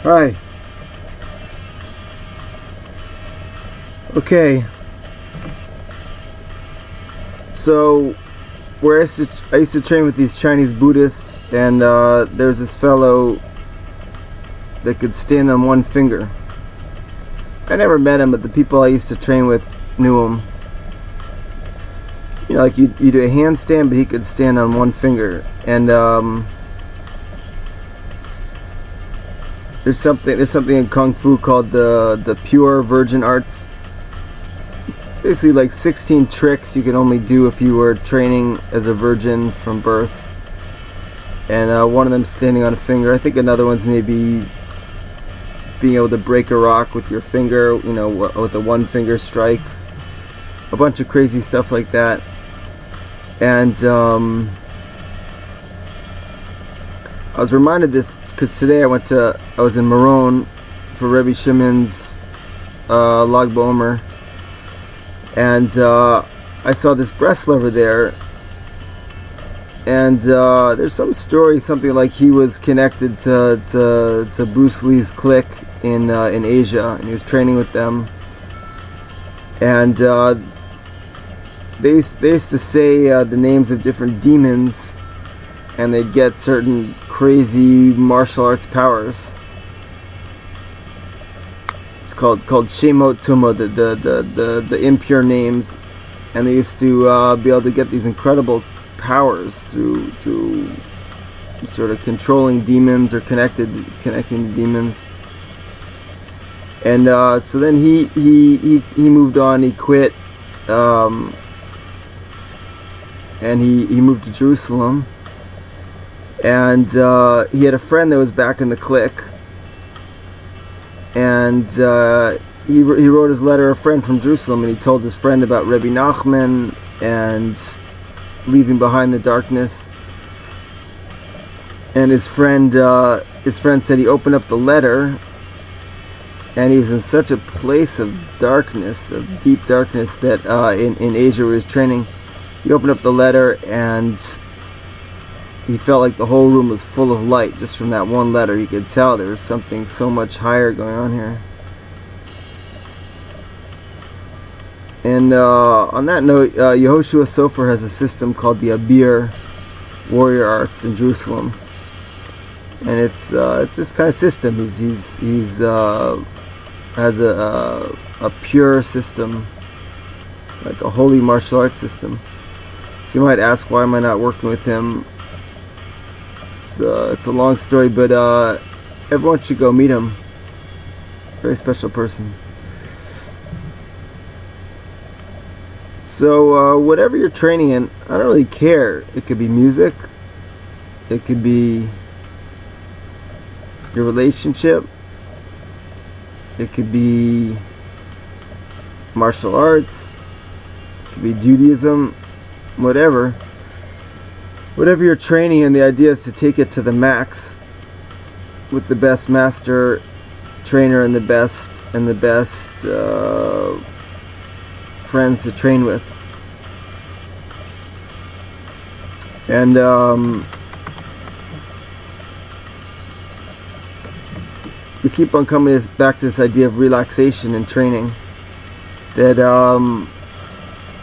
Hi. Okay. So, where I used to train with these Chinese Buddhists, and there's this fellow that could stand on one finger. I never met him, but the people I used to train with knew him. You know, like you do a handstand, but he could stand on one finger. And there's something in Kung Fu called the pure virgin arts. It's basically like 16 tricks you can only do if you were training as a virgin from birth. And one of them standing on a finger. I think another one's maybe being able to break a rock with your finger, you know, with a one finger strike. A bunch of crazy stuff like that. And I was reminded this because today I was in Maron for Rebbe Shimon's Lag BaOmer, and I saw this Bresler over there, and there's some story, something like he was connected to Bruce Lee's clique in Asia, and he was training with them, and they used to say the names of different demons, and they'd get certain crazy martial arts powers. It's called Shemot Tuma, the impure names, and they used to be able to get these incredible powers through sort of controlling demons or connecting to demons. And so then he moved on. He quit. And he moved to Jerusalem, and he had a friend that was back in the clique, and he wrote his letter, a friend from Jerusalem, and he told his friend about Rebbe Nachman and leaving behind the darkness. And his friend said he opened up the letter, and he was in such a place of darkness, of deep darkness, that in Asia where he was training, he opened up the letter and he felt like the whole room was full of light just from that one letter. You could tell there was something so much higher going on here. And on that note, Yehoshua Sofer has a system called the Abir Warrior Arts in Jerusalem, and it's this kind of system. He's has a pure system, like a holy martial arts system. So you might ask, why am I not working with him? It's a long story, but everyone should go meet him. Very special person. So whatever you're training in, I don't really care. It could be music, it could be your relationship, it could be martial arts, it could be Judaism, whatever you're training in, the idea is to take it to the max with the best master trainer and the best friends to train with. And we keep on coming back to this idea of relaxation and training. That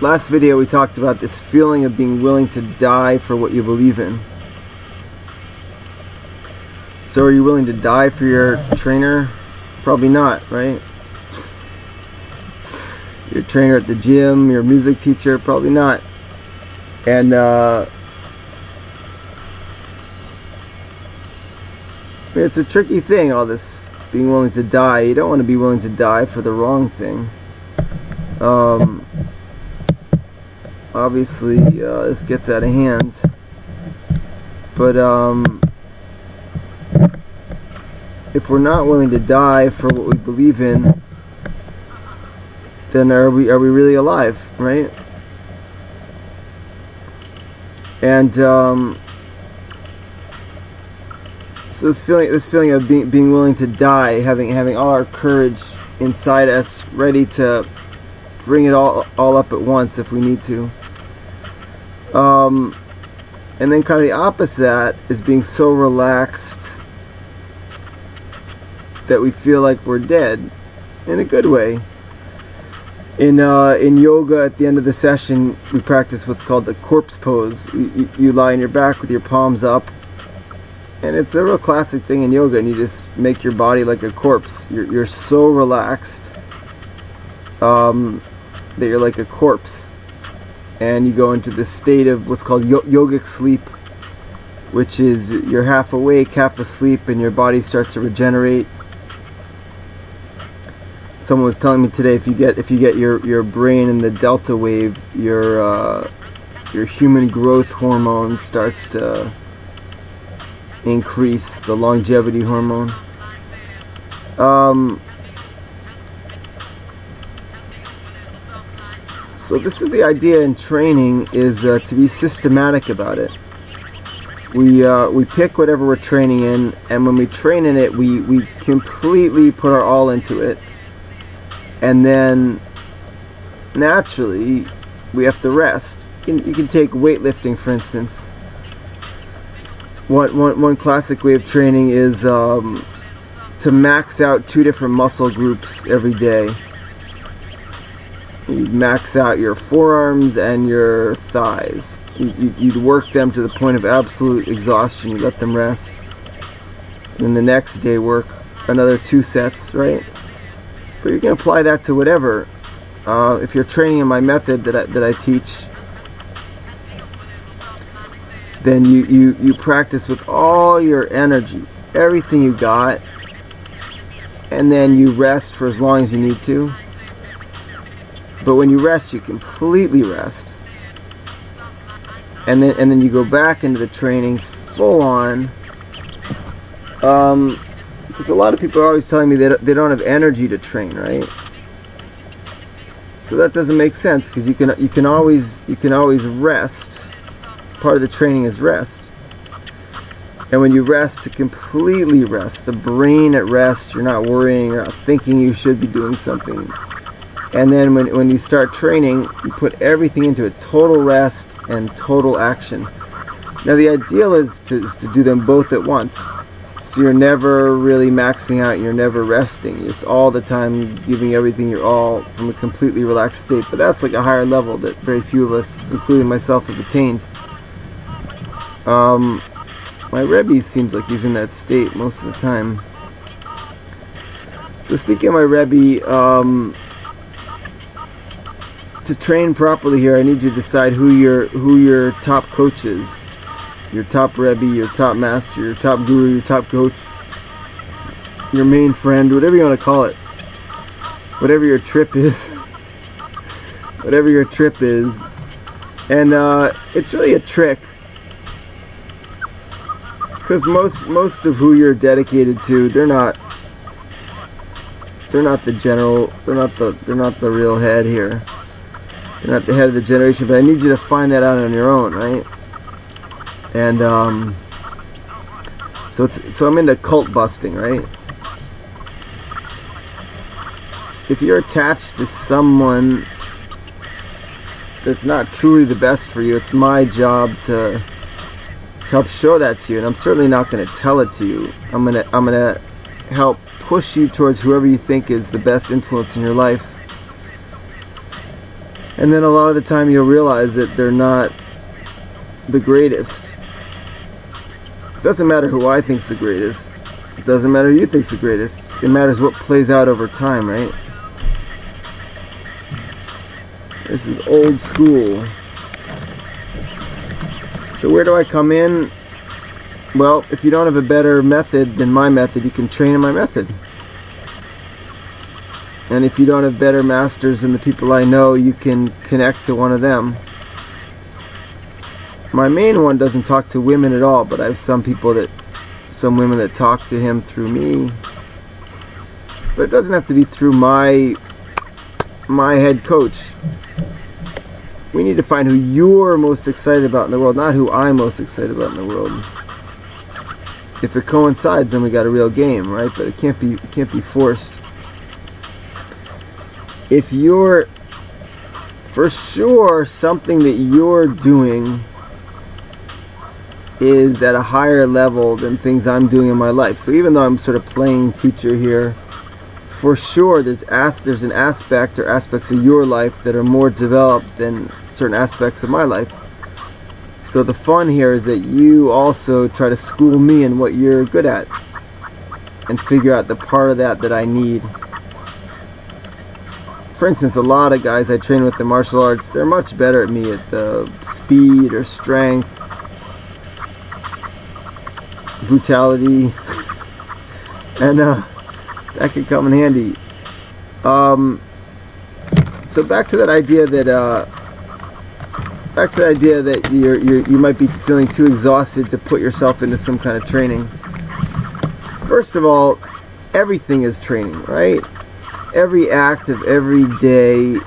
last video we talked about this feeling of being willing to die for what you believe in. So are you willing to die for your trainer? Probably not, right? Your trainer at the gym, your music teacher, probably not. And it's a tricky thing, all this being willing to die. You don't want to be willing to die for the wrong thing. Obviously this gets out of hand, but if we're not willing to die for what we believe in, then are we really alive, right? And so this feeling of being willing to die, having all our courage inside us, ready to bring it all up at once if we need to. And then kind of the opposite of that is being so relaxed that we feel like we're dead, in a good way. In yoga, at the end of the session, we practice what's called the corpse pose. You lie on your back with your palms up, and it's a real classic thing in yoga, and you just make your body like a corpse. You're so relaxed that you're like a corpse, and you go into this state of what's called yogic sleep, which is you're half awake, half asleep, and your body starts to regenerate. Someone was telling me today, if you get your brain in the delta wave, your human growth hormone starts to increase, the longevity hormone. So this is the idea in training, is to be systematic about it. We pick whatever we're training in, and when we train in it, we completely put our all into it. And then, naturally, we have to rest. You can take weightlifting, for instance. One classic way of training is to max out 2 different muscle groups every day. You max out your forearms and your thighs. You'd work them to the point of absolute exhaustion. You let them rest. And the next day work another 2 sets, right? But you can apply that to whatever. If you're training in my method that I teach, then you practice with all your energy, everything you got, and then you rest for as long as you need to. But when you rest, you completely rest, and then you go back into the training full on. Because a lot of people are always telling me they don't have energy to train, right? So that doesn't make sense, because you can always rest. Part of the training is rest. And when you rest, to completely rest, the brain at rest, you're not worrying, you're not thinking you should be doing something. And then when you start training, you put everything into it, total rest and total action. Now the ideal is to do them both at once. So you're never really maxing out, you're never resting. You're just all the time giving everything your all from a completely relaxed state. But that's like a higher level that very few of us, including myself, have attained. My Rebbe seems like he's in that state most of the time. So speaking of my Rebbe, to train properly here, I need you to decide who your top coach is. Your top Rebbe, your top master, your top guru, your top coach, your main friend, whatever you want to call it. Whatever your trip is. Whatever your trip is. And it's really a trick. Because most of who you're dedicated to, they're not the general, they're not the real head here. They're not the head of the generation, but I need you to find that out on your own, right? And so I'm into cult busting, right? If you're attached to someone that's not truly the best for you, it's my job to help show that to you, and I'm certainly not going to tell it to you. I'm gonna help push you towards whoever you think is the best influence in your life. And then a lot of the time you'll realize that they're not the greatest. It doesn't matter who I think's the greatest. It doesn't matter who you think's the greatest. It matters what plays out over time, right? This is old school. So where do I come in? Well, if you don't have a better method than my method, you can train in my method. And if you don't have better masters than the people I know, you can connect to one of them. My main one doesn't talk to women at all, but I have some women that talk to him through me. But it doesn't have to be through my head coach. We need to find who you're most excited about in the world, not who I'm most excited about in the world. If it coincides, then we got a real game, right? But it can't be forced. If you're for sure something that you're doing is at a higher level than things I'm doing in my life. So even though I'm sort of playing teacher here, for sure there's an aspect or aspects of your life that are more developed than certain aspects of my life. So the fun here is that you also try to school me in what you're good at and figure out the part of that I need. For instance, a lot of guys I train with in martial arts, they're much better at me at the speed or strength, brutality, and that could come in handy. So back to that idea that you might be feeling too exhausted to put yourself into some kind of training. First of all, everything is training, right? Every act of every day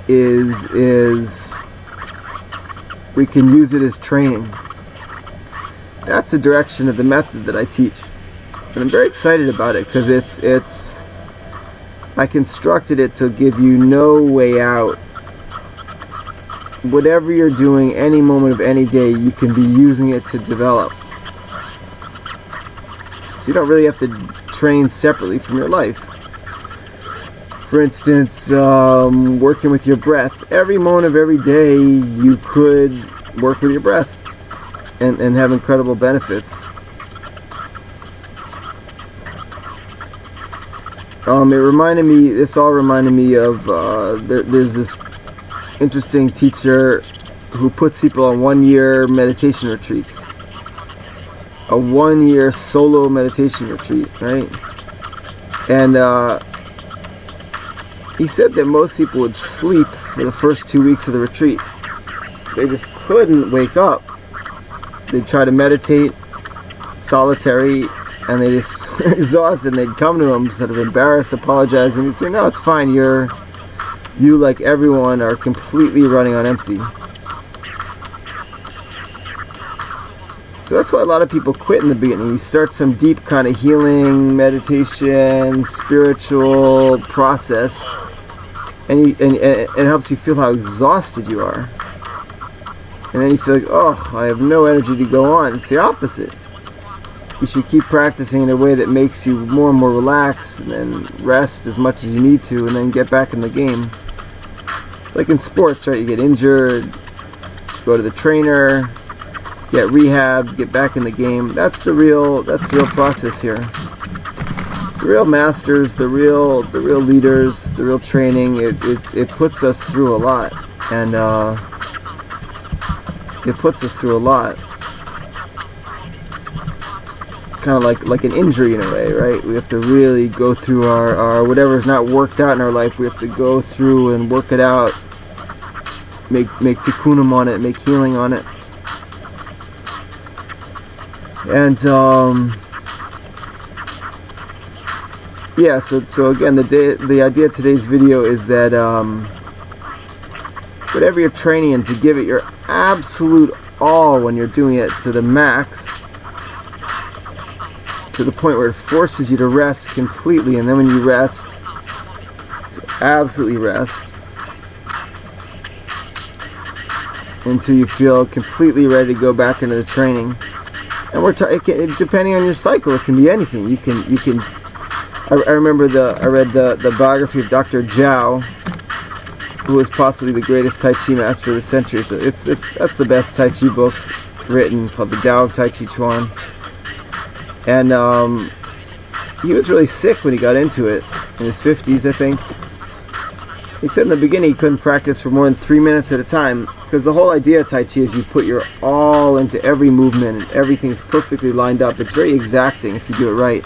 is we can use it as training. That's the direction of the method that I teach, and I'm very excited about it because it's I constructed it to give you no way out. Whatever you're doing, any moment of any day, you can be using it to develop. So you don't really have to train separately from your life. For instance, working with your breath. Every moment of every day you could work with your breath and have incredible benefits. This all reminded me of, there's this interesting teacher who puts people on 1-year meditation retreats. A 1-year solo meditation retreat, right? And he said that most people would sleep for the first 2 weeks of the retreat. They just couldn't wake up. They'd try to meditate, solitary, and they just were exhausted. And they'd come to him sort of embarrassed, apologizing. He'd say, "No, it's fine. You, like everyone, are completely running on empty." So that's why a lot of people quit in the beginning. You start some deep kind of healing, meditation, spiritual process, and it helps you feel how exhausted you are. And then you feel like, oh, I have no energy to go on. It's the opposite. You should keep practicing in a way that makes you more and more relaxed, and then rest as much as you need to, and then get back in the game. It's like in sports, right? You get injured, go to the trainer, get rehabbed, get back in the game. That's the real process here. The real masters, the real leaders, the real training. It puts us through a lot, and it puts us through a lot. Kind of like an injury in a way, right? We have to really go through our whatever's not worked out in our life. We have to go through and work it out, make tikkunim on it, make healing on it. And yeah, so again, the idea of today's video is that whatever you're training in, to give it your absolute all when you're doing it to the max, to the point where it forces you to rest completely, and then when you rest, to absolutely rest until you feel completely ready to go back into the training. And depending on your cycle, it can be anything. You can. I remember I read the biography of Dr. Zhao, who was possibly the greatest Tai Chi master of the century. So that's the best Tai Chi book written, called The Tao of Tai Chi Chuan. And he was really sick when he got into it, in his 50s, I think. He said in the beginning he couldn't practice for more than 3 minutes at a time, because the whole idea of Tai Chi is you put your all into every movement, and everything's perfectly lined up. It's very exacting if you do it right.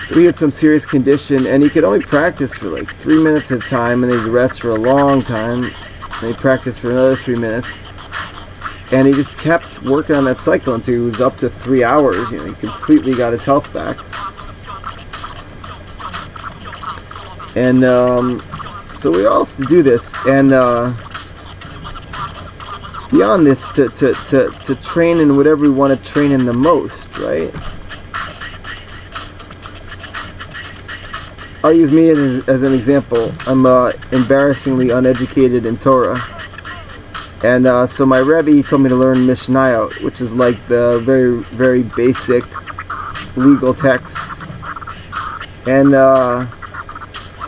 So he had some serious condition, and he could only practice for like 3 minutes at a time, and then he'd rest for a long time, and he'd practice for another 3 minutes. And he just kept working on that cycle until he was up to 3 hours. You know, he completely got his health back. And so we all have to do this. And beyond this, to train in whatever we want to train in the most, right? I'll use me as an example. I'm embarrassingly uneducated in Torah. And so my Rebbe told me to learn Mishnayot, which is like the very, very basic legal texts. And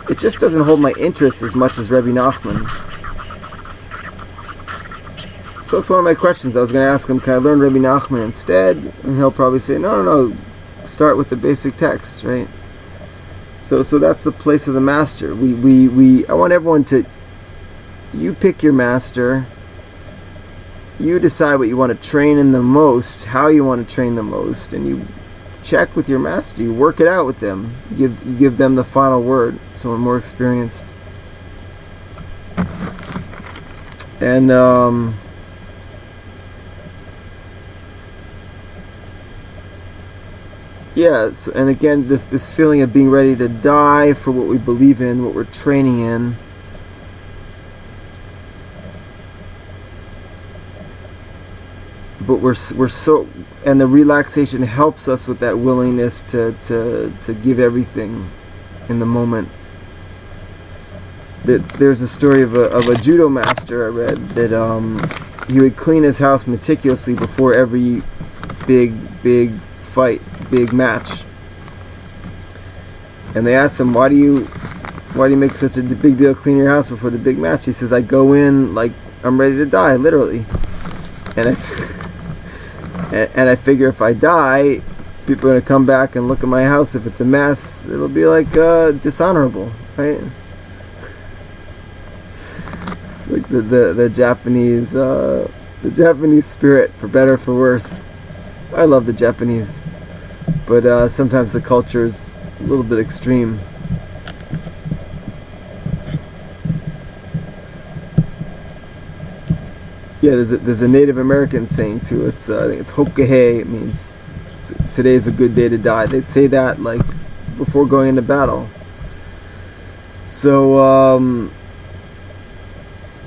it just doesn't hold my interest as much as Rebbe Nachman. So that's one of my questions. I was going to ask him, can I learn Rebbe Nachman instead? And he'll probably say, no, start with the basic texts, right? So that's the place of the master. I want everyone to, you pick your master, you decide what you want to train in the most, how you want to train the most, and you check with your master, you work it out with them, you give them the final word, someone more experienced. And yeah, so, and again, this feeling of being ready to die for what we believe in, what we're training in. But we're so, and the relaxation helps us with that willingness to give everything in the moment. There's a story of a judo master I read that he would clean his house meticulously before every big fight, big match. And they asked him, why do you make such a big deal cleaning your house before the big match? He says, I go in like I'm ready to die, literally. And I figure if I die, people are going to come back and look at my house. If it's a mess, it'll be like dishonorable, right? It's like the Japanese spirit, for better or for worse. I love the Japanese, but sometimes the culture is a little bit extreme. Yeah, there's a Native American saying too. It's I think it's Hokahe. It means today's a good day to die. They say that like before going into battle. So I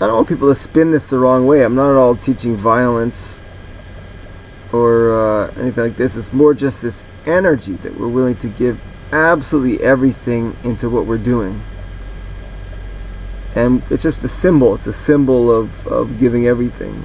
don't want people to spin this the wrong way. I'm not at all teaching violence or anything like this. It's more just this energy that we're willing to give absolutely everything into what we're doing. And it's just a symbol. It's a symbol of giving everything.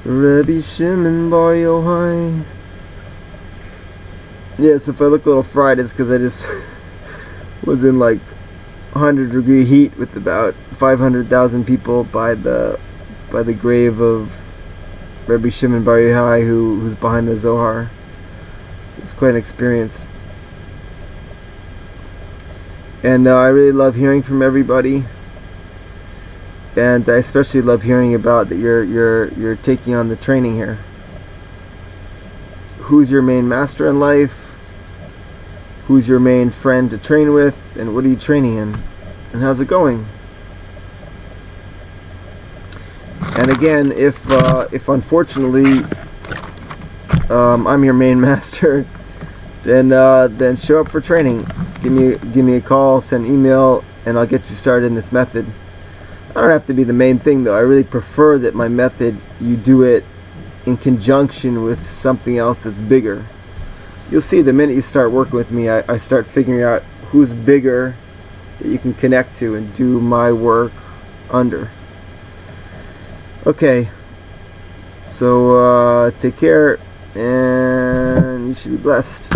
Rebbe Shimon Bar Yochai. Yeah, so if I look a little fried, it's because I just was in like 100-degree heat with about 500,000 people by the grave of Rebbe Shimon Bar Yochai, who's behind the Zohar. So it's quite an experience. And I really love hearing from everybody, and I especially love hearing about that you're taking on the training here. Who's your main master in life? Who's your main friend to train with? And what are you training in? And how's it going? And again, if unfortunately I'm your main master, then show up for training. Give me a call, send an email, and I'll get you started in this method. I don't have to be the main thing though. I really prefer that my method, you do it in conjunction with something else that's bigger. You'll see the minute you start working with me, I start figuring out who's bigger that you can connect to and do my work under. Okay, so take care, and you should be blessed.